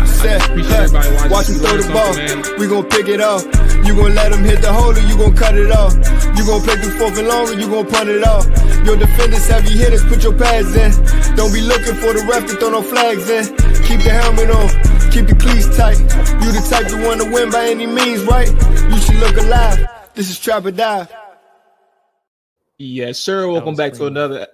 Set, watch him throw the ball. We gon' pick it off. You gon' let him hit the hole or you gon' cut it off. You gon' play through 4th and long or you gon' punt it off. Your defenders, heavy hitters, put your pads in. Don't be looking for the ref to throw no flags in. Keep the helmet on, keep the cleats tight. You the type to want to win by any means, right? You should look alive. This is Trap or Dive. Yes, sir. Welcome back to another.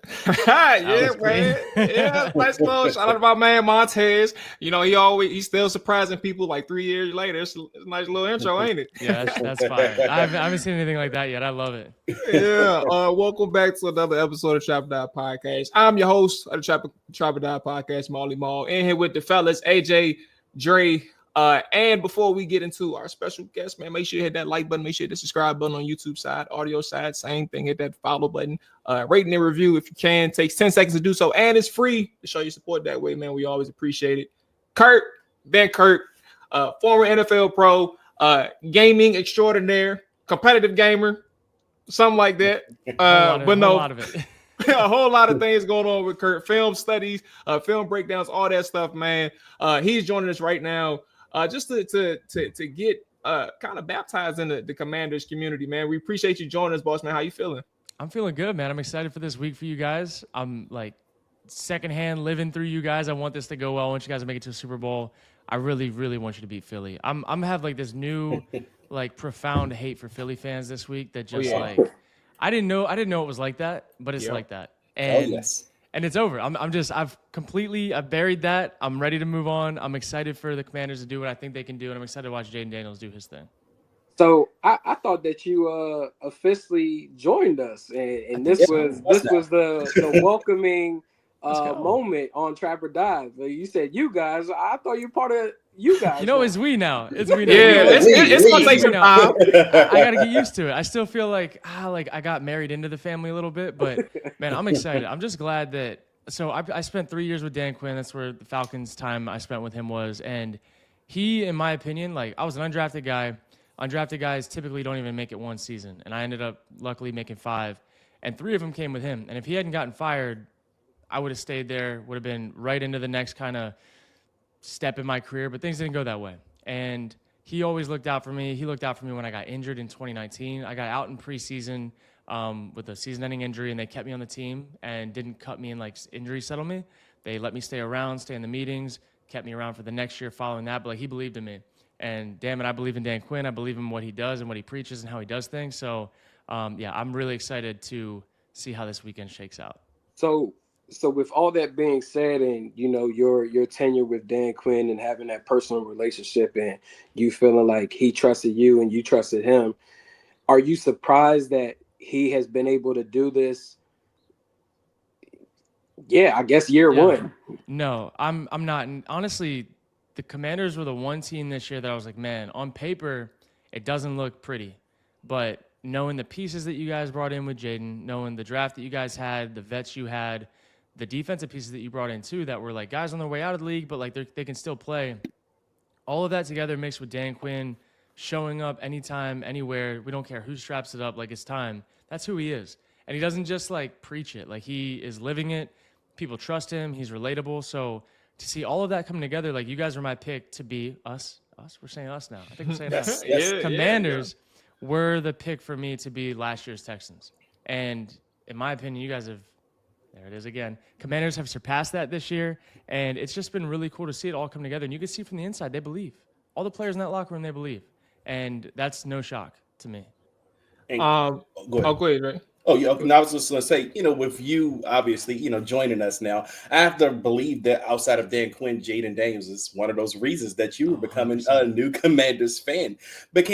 Yeah, man. Yeah, nice close. Shout out to my man Montez. You know, he's still surprising people like 3 years later. It's a nice little intro, ain't it? Yeah, that's fire. I haven't seen anything like that yet. I love it. Yeah. Welcome back to another episode of Trap or Die Podcast. I'm your host of the Trap or Die Podcast, Mual. In here with the fellas, AJ, Dre. And before we get into our special guest, man, make sure you hit that like button. Make sure you hit the subscribe button on YouTube side, audio side, same thing. Hit that follow button. Rating and review if you can. Takes 10 seconds to do so, and it's free to show your support that way, man. We always appreciate it. Kurt Benkert, former NFL pro, gaming extraordinaire, competitive gamer, something like that. A whole lot of things going on with Kurt. Film studies, film breakdowns, all that stuff, man. He's joining us right now. Just to get kind of baptized in the Commanders community, man. We appreciate you joining us, boss, man. How you feeling? I'm feeling good, man. I'm excited for this week for you guys. I'm like secondhand living through you guys. I want this to go well. I want you guys to make it to a Super Bowl. I really, really want you to beat Philly. I'm have like this new like profound hate for Philly fans this week that just like I didn't know it was like that, but it's like that. And And it's over. I've buried that. I'm ready to move on. I'm excited for the Commanders to do what I think they can do, and I'm excited to watch Jayden Daniels do his thing. So I thought that you officially joined us, and this was the welcoming moment on Trap or Dive. You said you guys. I thought you were part of you guys. You know, it's we now. It's we now. Yeah, it's gonna take some time. I gotta get used to it. I still feel like I got married into the family a little bit, but man, I'm excited. I'm just glad that. So I spent 3 years with Dan Quinn. That's where the Falcons' time I spent with him was, and he, in my opinion, like I was an undrafted guy. Undrafted guys typically don't even make it one season, and I ended up luckily making 5, and 3 of them came with him. And if he hadn't gotten fired, I would have stayed there. Would have been right into the next kind of step in my career, but things didn't go that way. And he always looked out for me. He looked out for me when I got injured in 2019. I got out in preseason with a season-ending injury, and they kept me on the team and didn't cut me and like injury settle me. They let me stay around, stay in the meetings, kept me around for the next year following that. But like he believed in me, and damn it, I believe in Dan Quinn. I believe in what he does and what he preaches and how he does things. So I'm really excited to see how this weekend shakes out. So with all that being said, and you know your tenure with Dan Quinn and having that personal relationship, and you feeling like he trusted you and you trusted him, are you surprised that he has been able to do this? Yeah, I guess year one. No, I'm not. And honestly, the Commanders were the one team this year that I was like, man, on paper it doesn't look pretty, but knowing the pieces that you guys brought in with Jayden, knowing the draft that you guys had, the vets you had, the defensive pieces that you brought in too that were like guys on their way out of the league, but like they can still play. All of that together mixed with Dan Quinn showing up anytime, anywhere. We don't care who straps it up, like it's time. That's who he is. And he doesn't just like preach it. Like he is living it. People trust him. He's relatable. So to see all of that coming together, like you guys were my pick to be us. We're saying us now. I think we're saying us. Commanders were the pick for me to be last year's Texans. And in my opinion, you guys have, there it is again. Commanders have surpassed that this year, and it's just been really cool to see it all come together. And you can see from the inside, they believe. All the players in that locker room, they believe. And that's no shock to me. Go ahead, right? Oh, yeah. And I was just going to say, with you, obviously, joining us now, I have to believe that outside of Dan Quinn, Jayden Daniels is one of those reasons that you were becoming a new Commanders fan. But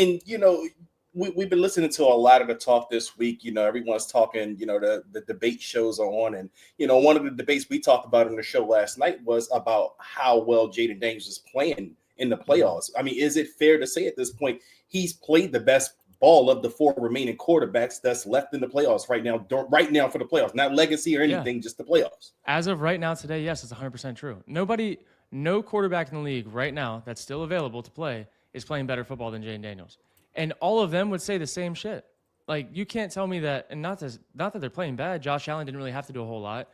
we've been listening to a lot of the talk this week. Everyone's talking, the debate shows are on. And, one of the debates we talked about on the show last night was about how well Jayden Daniels is playing in the playoffs. I mean, is it fair to say at this point he's played the best ball of the 4 remaining quarterbacks that's left in the playoffs right now for the playoffs, not legacy or anything, just the playoffs? As of right now today, yes, it's 100% true. No quarterback in the league right now that's still available to play is playing better football than Jayden Daniels. And all of them would say the same shit. Like, you can't tell me that, and not that they're playing bad. Josh Allen didn't really have to do a whole lot.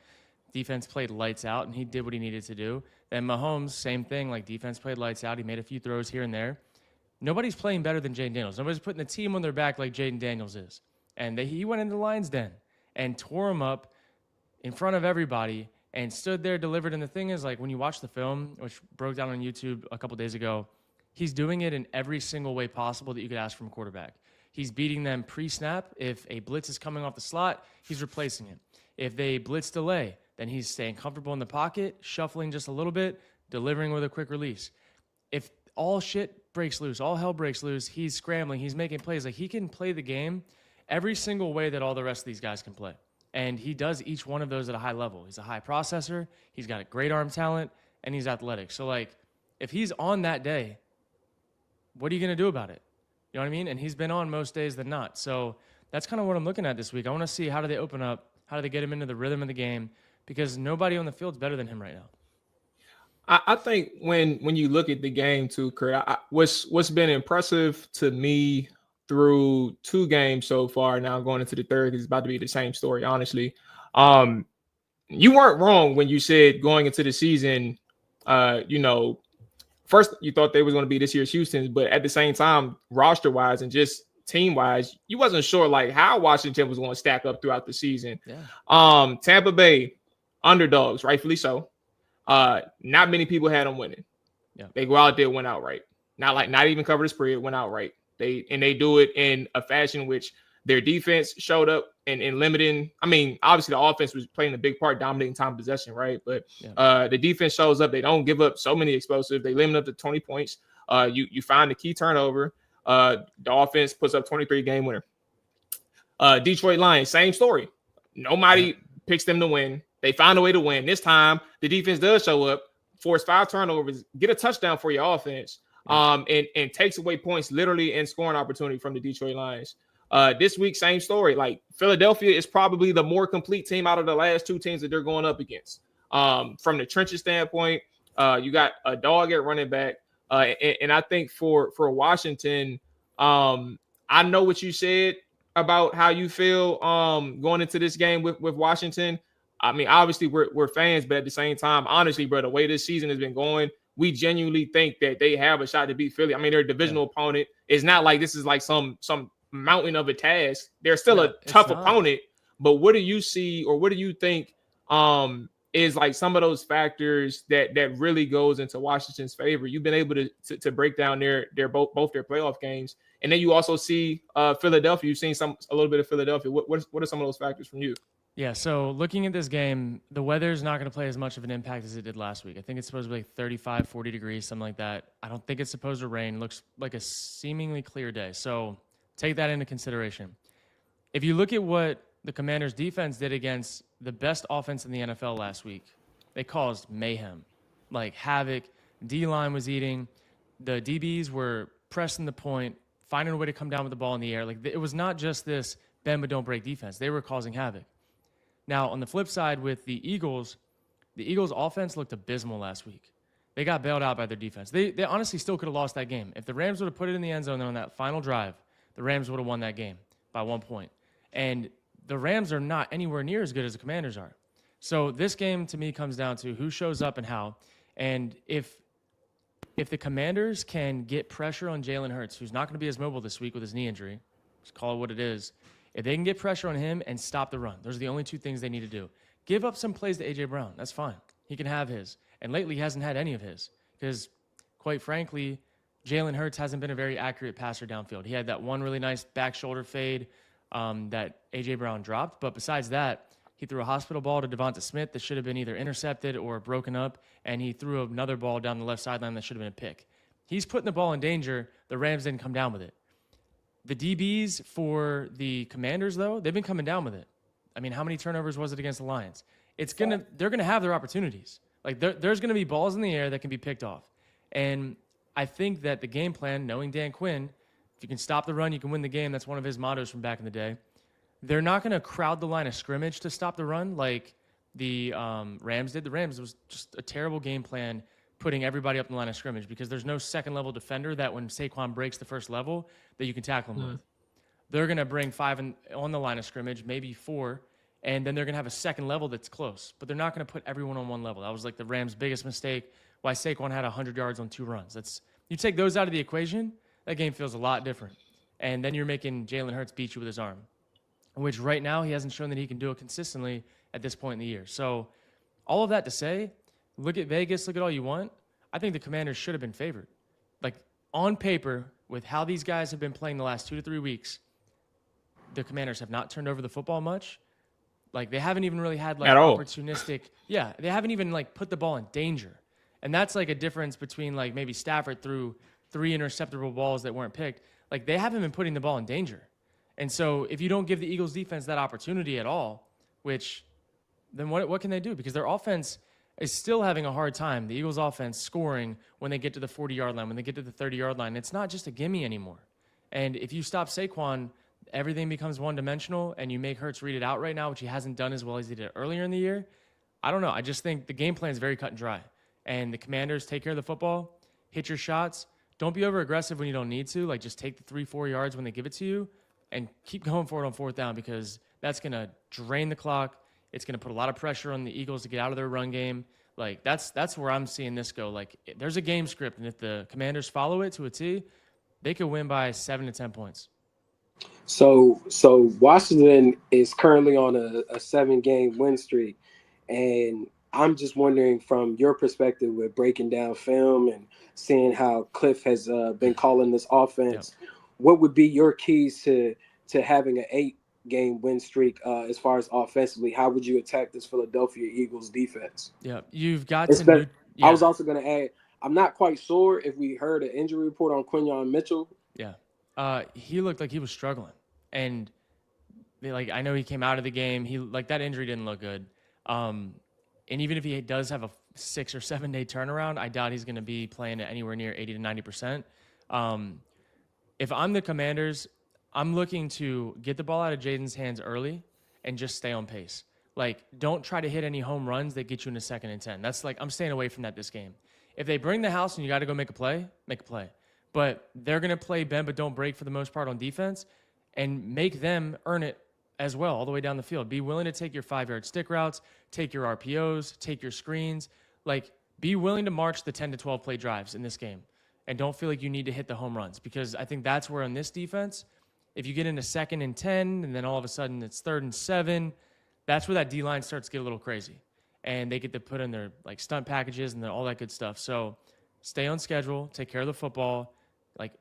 Defense played lights out, and he did what he needed to do. Then Mahomes, same thing. Like, defense played lights out. He made a few throws here and there. Nobody's playing better than Jayden Daniels. Nobody's putting the team on their back like Jayden Daniels is. And he went into the Lions' den and tore him up in front of everybody and stood there, delivered. And the thing is, like, when you watch the film, which broke down on YouTube a couple days ago, he's doing it in every single way possible that you could ask from a quarterback. He's beating them pre-snap. If a blitz is coming off the slot, he's replacing it. If they blitz delay, then he's staying comfortable in the pocket, shuffling just a little bit, delivering with a quick release. If all shit breaks loose, all hell breaks loose, he's scrambling, he's making plays. Like, he can play the game every single way that all the rest of these guys can play. And he does each one of those at a high level. He's a high processor, he's got a great arm talent, and he's athletic. So, like, if he's on that day, what are you going to do about it? You know what I mean? And he's been on most days than not. So that's kind of what I'm looking at this week. I want to see, how do they open up? How do they get him into the rhythm of the game? Because nobody on the field is better than him right now. I think when you look at the game too, Kurt, what's been impressive to me through 2 games so far, now going into the third, it's about to be the same story, honestly. You weren't wrong when you said going into the season, first you thought they was going to be this year's Houston, but at the same time, roster-wise and just team-wise, you wasn't sure like how Washington was going to stack up throughout the season. Yeah. Tampa Bay, underdogs, rightfully so. Not many people had them winning. Yeah. They go out there, win outright. Not even cover the spread, went outright. They do it in a fashion which their defense showed up in limiting. I mean, obviously the offense was playing a big part, dominating time possession, right? But the defense shows up. They don't give up so many explosives. They limit up to 20 points. You find the key turnover. The offense puts up 23 game winner. Detroit Lions, same story. Nobody picks them to win. They find a way to win. This time, the defense does show up, force 5 turnovers, get a touchdown for your offense, and takes away points literally and scoring opportunity from the Detroit Lions. This week, same story. Like, Philadelphia is probably the more complete team out of the last 2 teams that they're going up against. From the trenches standpoint, you got a dog at running back. And I think for Washington, I know what you said about how you feel going into this game with Washington. I mean, obviously we're fans, but at the same time, honestly, bro, the way this season has been going, we genuinely think that they have a shot to beat Philly. I mean, their divisional opponent is not like this is like some mountain of a task. They're still a tough opponent. But what do you see, or what do you think is like some of those factors that really goes into Washington's favor? You've been able to break down their both their playoff games, and then you also see Philadelphia. You've seen a little bit of Philadelphia. What are some of those factors from you? Yeah, so looking at this game, the weather's not going to play as much of an impact as it did last week. I think it's supposed to be like 35, 40 degrees, something like that. I don't think it's supposed to rain. It looks like a seemingly clear day. So take that into consideration. If you look at what the Commanders' defense did against the best offense in the NFL last week, they caused mayhem, like havoc. D-line was eating. The DBs were pressing the point, finding a way to come down with the ball in the air. Like, it was not just this bend but don't break defense. They were causing havoc. Now, on the flip side with the Eagles offense looked abysmal last week. They got bailed out by their defense. They honestly still could have lost that game. If the Rams would have put it in the end zone on that final drive, the Rams would have won that game by 1 point. And the Rams are not anywhere near as good as the Commanders are. So this game, to me, comes down to who shows up and how. And if the Commanders can get pressure on Jalen Hurts, who's not going to be as mobile this week with his knee injury, just call it what it is, if they can get pressure on him and stop the run, those are the only 2 things they need to do. Give up some plays to A.J. Brown. That's fine. He can have his. And lately, he hasn't had any of his because, quite frankly, Jalen Hurts hasn't been a very accurate passer downfield. He had that one really nice back shoulder fade that A.J. Brown dropped. But besides that, he threw a hospital ball to Devonta Smith that should have been either intercepted or broken up, and he threw another ball down the left sideline that should have been a pick. He's putting the ball in danger. The Rams didn't come down with it. The DBs for the Commanders, though, they've been coming down with it. I mean, how many turnovers was it against the Lions? They're gonna have their opportunities. Like, there's gonna be balls in the air that can be picked off. And I think that the game plan, knowing Dan Quinn, if you can stop the run, you can win the game. That's one of his mottos from back in the day. They're not gonna crowd the line of scrimmage to stop the run like the Rams did. The Rams was just a terrible game plan, putting everybody up in the line of scrimmage because there's no second-level defender that when Saquon breaks the first level that you can tackle him with. They're going to bring 5 on the line of scrimmage, maybe 4, And then they're going to have a second level that's close, but they're not going to put everyone on one level. That was like the Rams' biggest mistake. Why Saquon had 100 yards on 2 runs. You take those out of the equation, that game feels a lot different. And then you're making Jalen Hurts beat you with his arm, which right now he hasn't shown that he can do it consistently at this point in the year. So all of that to say, look at Vegas, look at all you want. I think the Commanders should have been favored. Like on paper, with how these guys have been playing the last 2 to 3 weeks, the Commanders have not turned over the football much. Like they haven't even really had like opportunistic. Yeah, they haven't even like put the ball in danger. And that's like a difference between like maybe Stafford threw 3 interceptable balls that weren't picked. Like they haven't been putting the ball in danger. And so if you don't give the Eagles defense that opportunity at all, then what can they do? Because their offense is still having a hard time. The Eagles offense scoring when they get to the 40-yard line, when they get to the 30-yard line. It's not just a gimme anymore. And if you stop Saquon, everything becomes one-dimensional, and you make Hurts read it out right now, which he hasn't done as well as he did earlier in the year. I don't know. I just think the game plan is very cut and dry. And the Commanders take care of the football, hit your shots. Don't be over-aggressive when you don't need to. Like, just take the 3-4 yards when they give it to you and keep going for it on 4th down because that's going to drain the clock. It's going to put a lot of pressure on the Eagles to get out of their run game. Like, that's where I'm seeing this go. Like, there's a game script, and if the Commanders follow it to a T, they could win by 7 to 10 points. So Washington is currently on a 7-game win streak, and I'm just wondering from your perspective with breaking down film and seeing how Cliff has been calling this offense, what would be your keys to having an 8-game win streak as far as offensively? How would you attack this Philadelphia Eagles defense? Yeah, you've got to. I was also going to add, I'm not quite sure if we heard an injury report on Quinyon Mitchell. Yeah. He looked like he was struggling, and I know he came out of the game. That injury didn't look good. And even if he does have a 6 or 7 day turnaround, I doubt he's going to be playing at anywhere near 80 to 90%. If I'm the Commanders, I'm looking to get the ball out of Jayden's hands early and just stay on pace. Like, don't try to hit any home runs that get you into 2nd and 10. That's I'm staying away from that this game. If they bring the house and you got to go make a play, make a play. But they're going to play bend but don't break for the most part on defense and make them earn it as well all the way down the field. Be willing to take your 5-yard stick routes, take your RPOs, take your screens. Like, be willing to march the 10 to 12 play drives in this game. And don't feel like you need to hit the home runs because I think that's where on this defense, if you get into 2nd and 10 and then all of a sudden it's 3rd and 7, that's where that D-line starts to get a little crazy. And they get to put in their stunt packages and all that good stuff. So stay on schedule, take care of the football,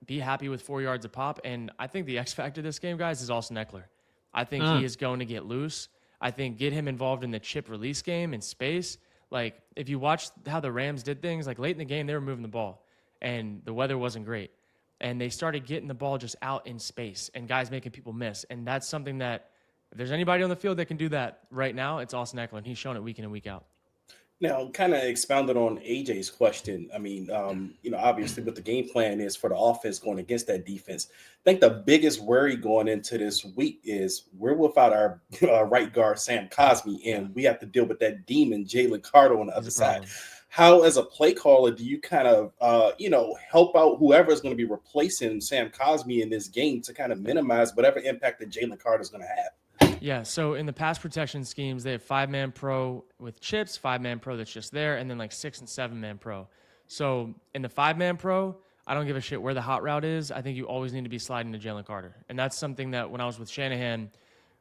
be happy with 4 yards a pop. And I think the X factor of this game, guys, is Austin Eckler. I think he is going to get loose. I think get him involved in the chip release game in space. If you watch how the Rams did things, late in the game, they were moving the ball and the weather wasn't great. And they started getting the ball just out in space and guys making people miss. And that's something that if there's anybody on the field that can do that right now, it's Austin Eckler. And he's shown it week in and week out. Now, kind of expounded on AJ's question. I mean, obviously what the game plan is for the offense going against that defense. I think the biggest worry going into this week is we're without our right guard, Sam Cosmi, and we have to deal with that demon, Jalen Carter, on the other side. How, as a play caller, do you kind of, help out whoever is going to be replacing Sam Cosmi in this game to kind of minimize whatever impact that Jalen Carter is going to have? Yeah, so in the pass protection schemes, they have 5-man pro with chips, 5-man pro that's just there, and then 6 and 7-man pro. So in the 5-man pro, I don't give a shit where the hot route is. I think you always need to be sliding to Jalen Carter. And that's something that when I was with Shanahan,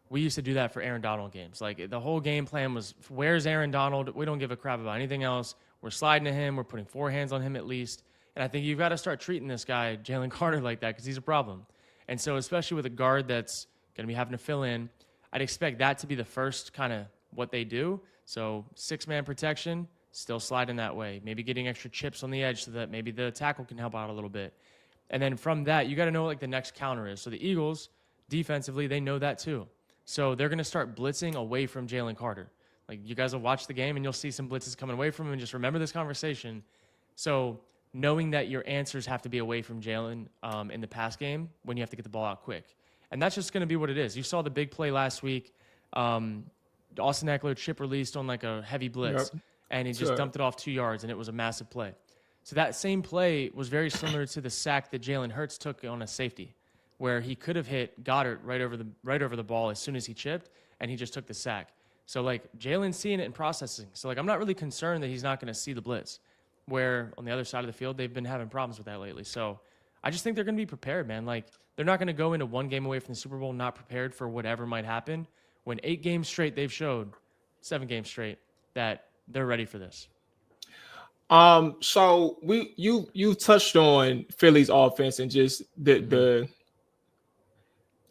we used to do that for Aaron Donald games. The whole game plan was, where's Aaron Donald? We don't give a crap about anything else. We're sliding to him. We're putting 4 hands on him at least. And I think you've got to start treating this guy, Jalen Carter, like that because he's a problem. And so especially with a guard that's going to be having to fill in, I'd expect that to be the first kind of what they do. So 6-man protection, still sliding that way. Maybe getting extra chips on the edge so that maybe the tackle can help out a little bit. And then from that, you got to know what the next counter is. So the Eagles, defensively, they know that too. So they're going to start blitzing away from Jalen Carter. You guys will watch the game and you'll see some blitzes coming away from him and just remember this conversation. So knowing that your answers have to be away from Jalen in the pass game when you have to get the ball out quick. And that's just going to be what it is. You saw the big play last week. Austin Eckler chip released on a heavy blitz, and he just dumped it off 2 yards, and it was a massive play. So that same play was very similar to the sack that Jalen Hurts took on a safety, where he could have hit Goddard right over the ball as soon as he chipped, and he just took the sack. So, like, Jalen's seeing it and processing. So, like, I'm not really concerned that he's not going to see the blitz, where on the other side of the field, they've been having problems with that lately. So, I just think they're going to be prepared, man. Like, they're not going to go into one game away from the Super Bowl not prepared for whatever might happen, when 8 games straight they've showed, 7 games straight, that they're ready for this. So you touched on Philly's offense and just the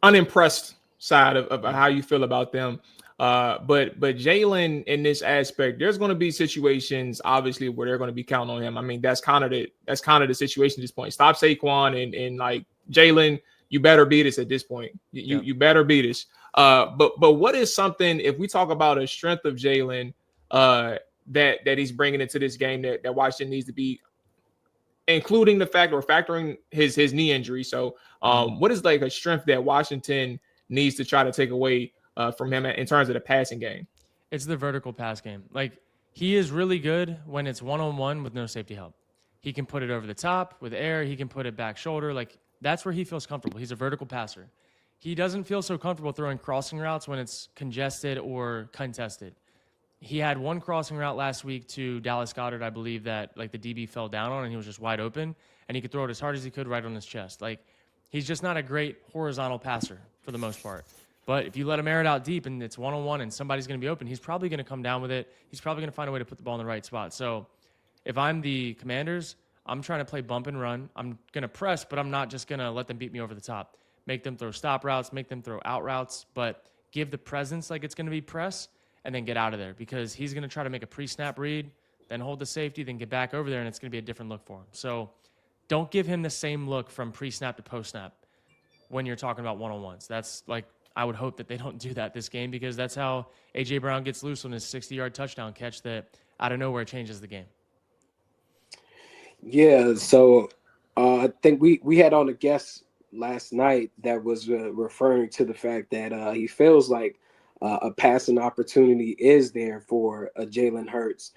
unimpressed side of how you feel about them. But Jalen, in this aspect, there's going to be situations obviously where they're going to be counting on him. I mean, that's kind of the situation at this point. Stop Saquon and like Jalen, you better beat us at this point. You better beat us. But what is something, if we talk about a strength of Jalen, that he's bringing into this game that Washington needs to be, including the fact or factoring his knee injury. So what is like a strength that Washington needs to try to take away from him in terms of the passing game? It's the vertical pass game. Like, he is really good when it's one-on-one with no safety help. He can put it over the top with air. He can put it back shoulder. Like, that's where he feels comfortable. He's a vertical passer. He doesn't feel so comfortable throwing crossing routes when it's congested or contested. He had one crossing route last week to Dallas Goedert, I believe, that like the DB fell down on and he was just wide open and he could throw it as hard as he could right on his chest. Like, he's just not a great horizontal passer for the most part. But if you let him air it out deep and it's one-on-one and somebody's going to be open, he's probably going to come down with it. He's probably going to find a way to put the ball in the right spot. So if I'm the Commanders, I'm trying to play bump and run. I'm going to press, but I'm not just going to let them beat me over the top. Make them throw stop routes, make them throw out routes, but give the presence like it's going to be press, and then get out of there, because he's going to try to make a pre-snap read, then hold the safety, then get back over there, and it's going to be a different look for him. So don't give him the same look from pre-snap to post-snap when you're talking about one-on-ones. That's like, I would hope that they don't do that this game, because that's how A.J. Brown gets loose on his 60-yard touchdown catch that out of nowhere changes the game. Yeah, so I think we had on a guest last night that was referring to the fact that he feels like a passing opportunity is there for Jalen Hurts.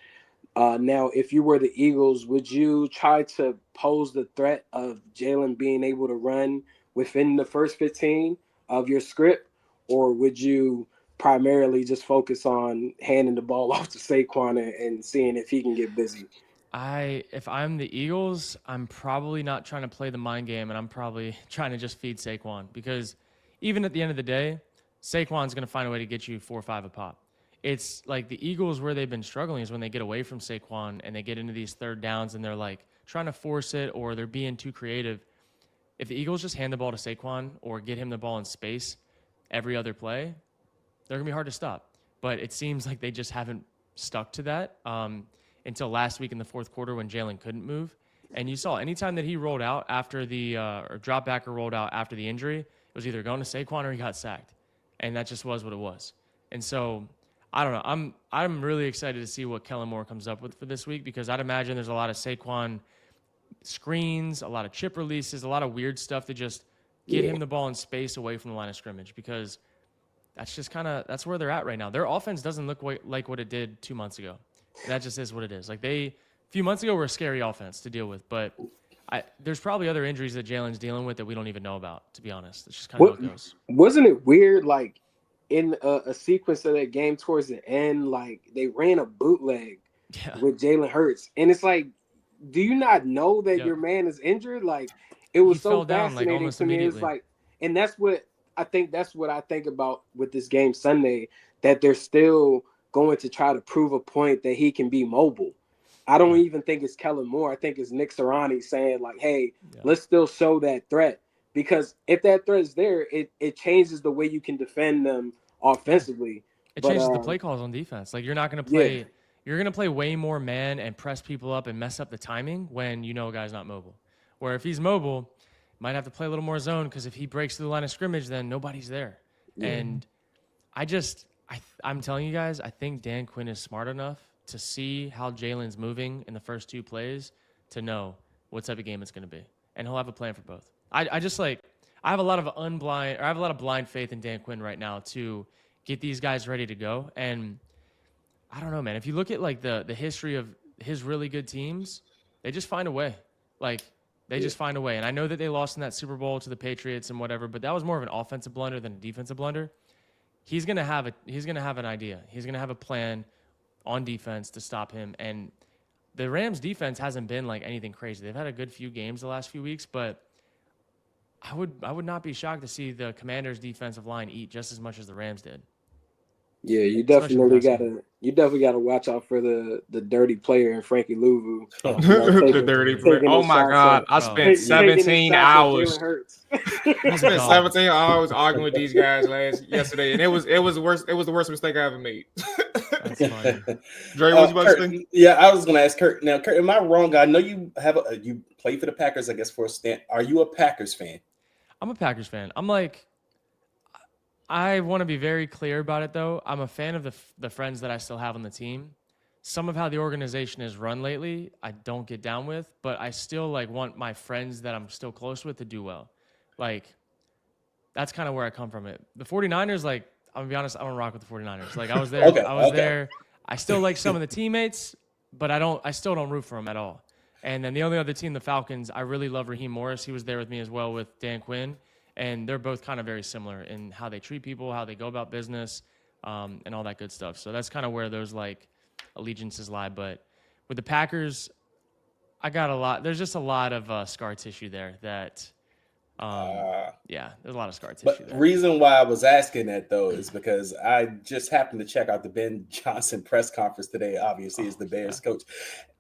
Now, if you were the Eagles, would you try to pose the threat of Jalen being able to run within the first 15 of your script, or would you primarily just focus on handing the ball off to Saquon and seeing if he can get busy? If I'm the Eagles, I'm probably not trying to play the mind game, and I'm probably trying to just feed Saquon, because even at the end of the day, Saquon's going to find a way to get you 4 or 5 a pop. It's like the Eagles, where they've been struggling is when they get away from Saquon and they get into these third downs and they're like trying to force it, or they're being too creative. If the Eagles just hand the ball to Saquon or get him the ball in space every other play, they're going to be hard to stop. But it seems like they just haven't stuck to that until last week in the fourth quarter when Jalen couldn't move. And you saw anytime that he rolled out after the or dropped back or rolled out after the injury, it was either going to Saquon or he got sacked. And that just was what it was. And so, I don't know. I'm really excited to see what Kellen Moore comes up with for this week, because I'd imagine there's a lot of Saquon screens, a lot of chip releases, a lot of weird stuff to just get him the ball in space away from the line of scrimmage, because that's just that's where they're at right now. Their offense doesn't look like what it did 2 months ago. That just is what it is. Like, a few months ago were a scary offense to deal with, but there's probably other injuries that Jalen's dealing with that we don't even know about, to be honest. It's just kind of how it goes. Wasn't it weird, like, in a sequence of that game towards the end, like, they ran a bootleg with Jalen Hurts, and it's like, do you not know that your man is injured? Like, it was so fascinating to me. It's like, and that's what I think about with this game Sunday, that they're still going to try to prove a point that he can be mobile. I don't even think it's Kellen Moore. I think it's Nick Sirianni saying, like, hey, let's still show that threat, because if that threat is there, it changes the way you can defend them offensively. It changes the play calls on defense. Like, you're not going to play you're going to play way more man and press people up and mess up the timing when you know a guy's not mobile. Where if he's mobile, might have to play a little more zone, because if he breaks through the line of scrimmage, then nobody's there. And I'm telling you guys, I think Dan Quinn is smart enough to see how Jalen's moving in the first 2 plays to know what type of game it's going to be. And he'll have a plan for both. I have a lot of blind faith in Dan Quinn right now to get these guys ready to go. And I don't know, man. If you look at like the history of his really good teams, they just find a way. Like, they just find a way. And I know that they lost in that Super Bowl to the Patriots and whatever, but that was more of an offensive blunder than a defensive blunder. he's gonna have an idea. He's gonna have a plan on defense to stop him. And the Rams defense hasn't been like anything crazy. They've had a good few games the last few weeks, but I would not be shocked to see the Commanders defensive line eat just as much as the Rams did. Yeah, you definitely gotta watch out for the dirty player in Frankie Louvu. The dirty player. Oh my God! I spent 17 hours. I spent 17 hours arguing with these guys yesterday, and it was worse. It was the worst mistake I ever made. That's funny. Dre, what was you about to say? Yeah, I was going to ask Kurt. Now, Kurt, am I wrong? I know you you play for the Packers, I guess, for a stint. Are you a Packers fan? I'm a Packers fan. I want to be very clear about it, though. I'm a fan of the friends that I still have on the team. Some of how the organization is run lately, I don't get down with, but I still want my friends that I'm still close with to do well. That's kind of where I come from. It. The 49ers, I'm gonna be honest, I don't rock with the 49ers. I was there. There. I still like some of the teammates, but I still don't root for them at all. And then the only other team, the Falcons, I really love Raheem Morris. He was there with me as well with Dan Quinn. And they're both kind of very similar in how they treat people, how they go about business, and all that good stuff. So that's kind of where those allegiances lie. But with the Packers, I got a lot. There's just a lot of scar tissue there that, there's a lot of scar tissue there. The reason why I was asking that, though, is because I just happened to check out the Ben Johnson press conference today, obviously, as the Bears coach.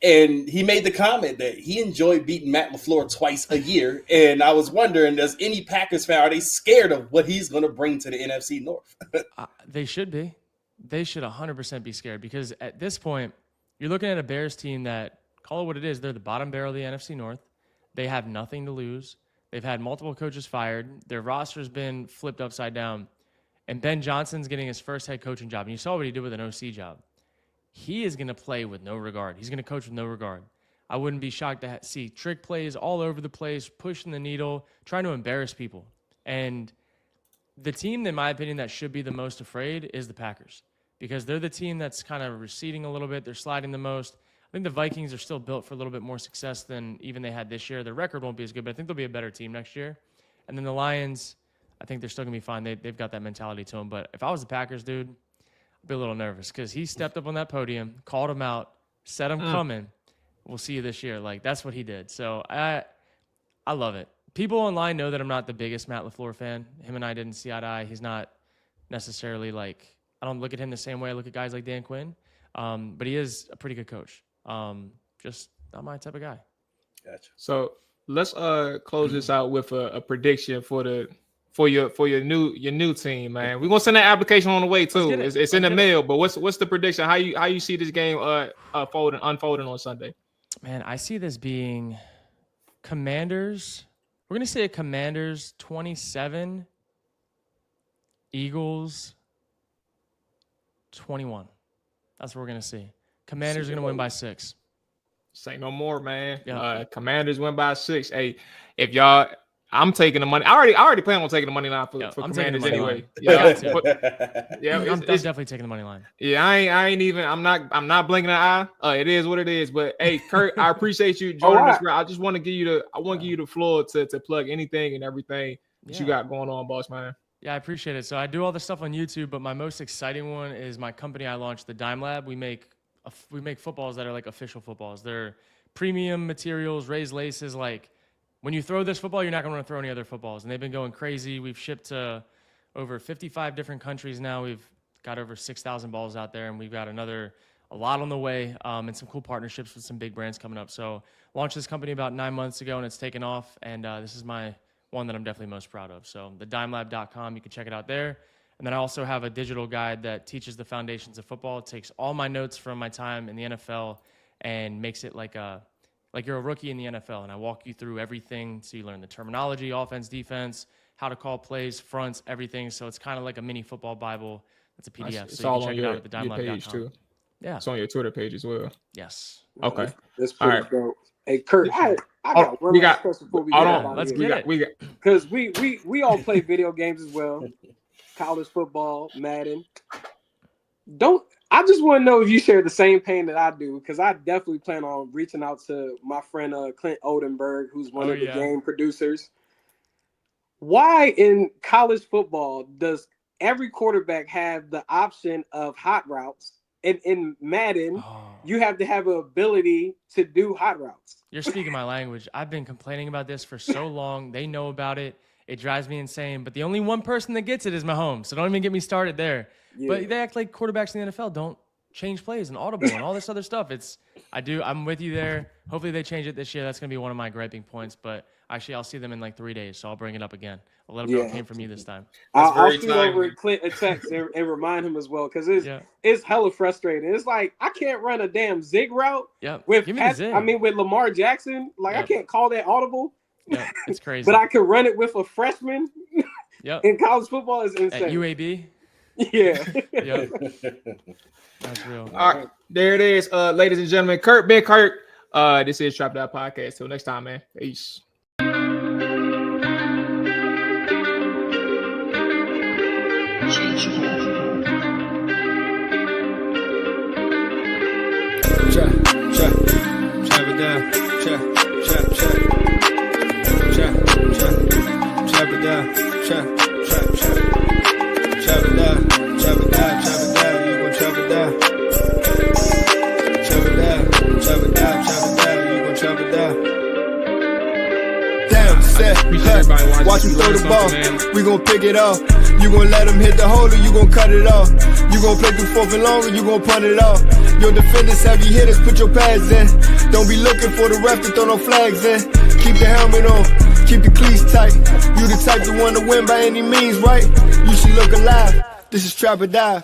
And he made the comment that he enjoyed beating Matt LaFleur twice a year. And I was wondering, does any Packers fan, are they scared of what he's going to bring to the NFC North? They should be. They should 100% be scared because at this point, you're looking at a Bears team that, call it what it is, they're the bottom barrel of the NFC North. They have nothing to lose. They've had multiple coaches fired. Their roster's been flipped upside down. And Ben Johnson's getting his first head coaching job. And you saw what he did with an OC job. He is going to play with no regard. He's going to coach with no regard. I wouldn't be shocked to see trick plays all over the place, pushing the needle, trying to embarrass people. And the team, in my opinion, that should be the most afraid is the Packers because they're the team that's kind of receding a little bit. They're sliding the most. I think the Vikings are still built for a little bit more success than even they had this year. Their record won't be as good, but I think they'll be a better team next year. And then the Lions, I think they're still going to be fine. They've got that mentality to them. But if I was the Packers, dude, I'd be a little nervous because he stepped up on that podium, called him out, said, I'm coming. We'll see you this year. That's what he did. So I love it. People online know that I'm not the biggest Matt LaFleur fan. Him and I didn't see eye to eye. He's not necessarily I don't look at him the same way I look at guys like Dan Quinn. But he is a pretty good coach. Just not my type of guy. Gotcha. So let's close this out with a prediction for your new team, man. We're gonna send that application on the way too. It's in the mail. But what's the prediction? How you see this game unfolding on Sunday? Man, I see this being Commanders. We're gonna say Commanders 27, Eagles 21. That's what we're gonna see. Commanders are going to win by 6. Say no more, man. Yeah. Commanders win by 6. Hey, if y'all, I'm taking the money. I already plan on taking the money line for Commanders anyway. I'm definitely taking the money line. Yeah, I ain't even. I'm not blinking an eye. It is what it is. But hey, Kurt, I appreciate you joining us. I just want to give you the floor to plug anything and everything that you got going on, boss man. Yeah, I appreciate it. So I do all this stuff on YouTube, but my most exciting one is my company I launched, the Dime Lab. We make footballs that are official footballs. They're premium materials, raised laces. When you throw this football, you're not going to throw any other footballs. And they've been going crazy. We've shipped to over 55 different countries now. We've got over 6,000 balls out there, and we've got a lot on the way, and some cool partnerships with some big brands coming up. So launched this company about 9 months ago, and it's taken off. And this is my one that I'm definitely most proud of. So thedimelab.com, you can check it out there. And then I also have a digital guide that teaches the foundations of football. It takes all my notes from my time in the NFL and makes it like you're a rookie in the NFL. And I walk you through everything so you learn the terminology, offense, defense, how to call plays, fronts, everything. So it's kind of like a mini football Bible. It's a PDF. It's so all you can check on it out at your page too. Yeah. It's on your Twitter page as well. Yes. Okay. That's pretty dope. Hey, Kurt, I got one last question before we get out. Let's get it. Because we all play video games as well. College football, Madden. I just want to know if you share the same pain that I do, because I definitely plan on reaching out to my friend Clint Oldenburg, who's one of the game producers. Why in college football does every quarterback have the option of hot routes. In Madden, you have to have an ability to do hot routes. You're speaking my language. I've been complaining about this for so long. They know about it. It drives me insane. But the only one person that gets it is Mahomes. So don't even get me started there. Yeah. But they act like quarterbacks in the NFL don't change plays and audible and all this other stuff. I'm with you there. Hopefully they change it this year. That's going to be one of my griping points. But actually, I'll see them in like 3 days. So I'll bring it up again. I'll let them know it came from you this time. I'll shoot over a text and remind him as well, because it's hella frustrating. It's like I can't run a damn zig route with Lamar Jackson. Like I can't call that audible. Yeah, it's crazy. But I can run it with a freshman. In college football is insane. At UAB. Yeah. That's real. All right, there it is, ladies and gentlemen. Kurt Benkert. This is Trap That Podcast. Till next time, man. Peace. Trap it down, trap it down, you gon' trap it down. Trap it down, you gon' trap it down. Damn, set, watch him throw the ball, we gon' pick it off. You gon' let him hit the hole or you gon' cut it off. You gon' play through 4th and long or you gon' punt it off. Your defenders, heavy hitters, put your pads in. Don't be looking for the ref to throw no flags in. Keep the helmet on, keep the cleats tight. You the type to want to win by any means, right? You should look alive. This is Trap or Die.